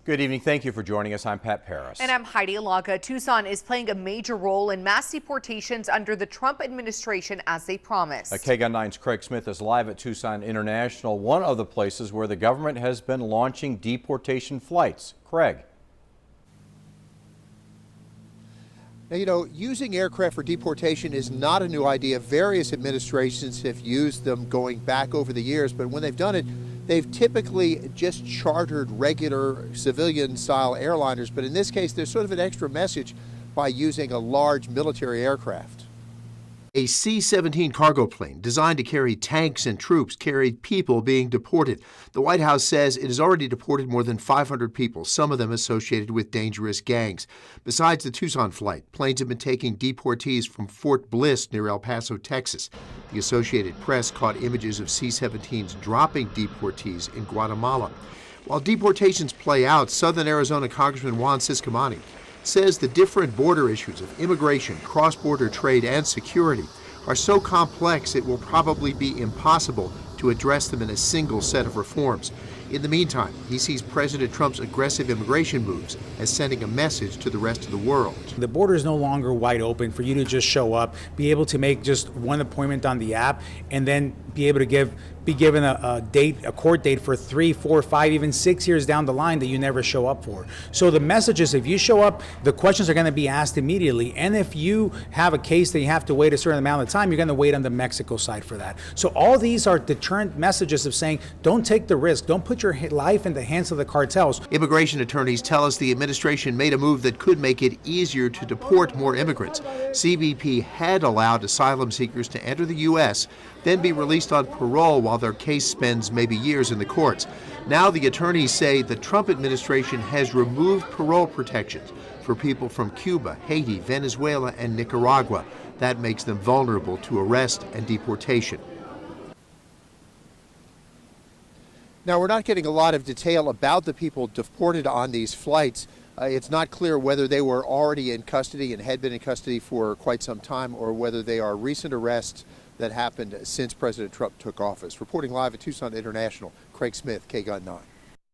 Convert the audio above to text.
Good evening. Thank you for joining us. I'm Pat Paris. And I'm Heidi Alaga. Tucson is playing a major role in mass deportations under the Trump administration, as they promised. KGUN 9's Craig Smith is live at Tucson International, one of the places where the government has been launching deportation flights. Craig. Now, you know, using aircraft for deportation is not a new idea. Various administrations have used them going back over the years, but when they've done it, they've typically just chartered regular civilian-style airliners, but in this case, there's sort of an extra message by using a large military aircraft. A C-17 cargo plane designed to carry tanks and troops carried people being deported. The White House says it has already deported more than 500 people, some of them associated with dangerous gangs. Besides the Tucson flight, planes have been taking deportees from Fort Bliss near El Paso, Texas. The Associated Press caught images of C-17s dropping deportees in Guatemala. While deportations play out, Southern Arizona Congressman Juan Ciscomani says the different border issues of immigration, cross-border trade, and security are so complex it will probably be impossible to address them in a single set of reforms. In the meantime, he sees President Trump's aggressive immigration moves as sending a message to the rest of the world. The border is no longer wide open for you to just show up, be able to make just one appointment on the app, and then be able to be given a court date for 3, 4, 5, even 6 years down the line that you never show up for. So the message is, if you show up, the questions are going to be asked immediately, and if you have a case that you have to wait a certain amount of time, you're going to wait on the Mexico side for that. So all these are deterrent messages of saying, don't take the risk, don't put your life in the hands of the cartels. Immigration attorneys tell us the administration made a move that could make it easier to deport more immigrants. CBP had allowed asylum seekers to enter the U.S., then be released on parole while their case spends maybe years in the courts. Now the attorneys say the Trump administration has removed parole protections for people from Cuba, Haiti, Venezuela, and Nicaragua. That makes them vulnerable to arrest and deportation. Now, we're not getting a lot of detail about the people deported on these flights. It's not clear whether they were already in custody and had been in custody for quite some time, or whether they are recent arrests that happened since President Trump took office. Reporting live at Tucson International, Craig Smith, KGUN 9.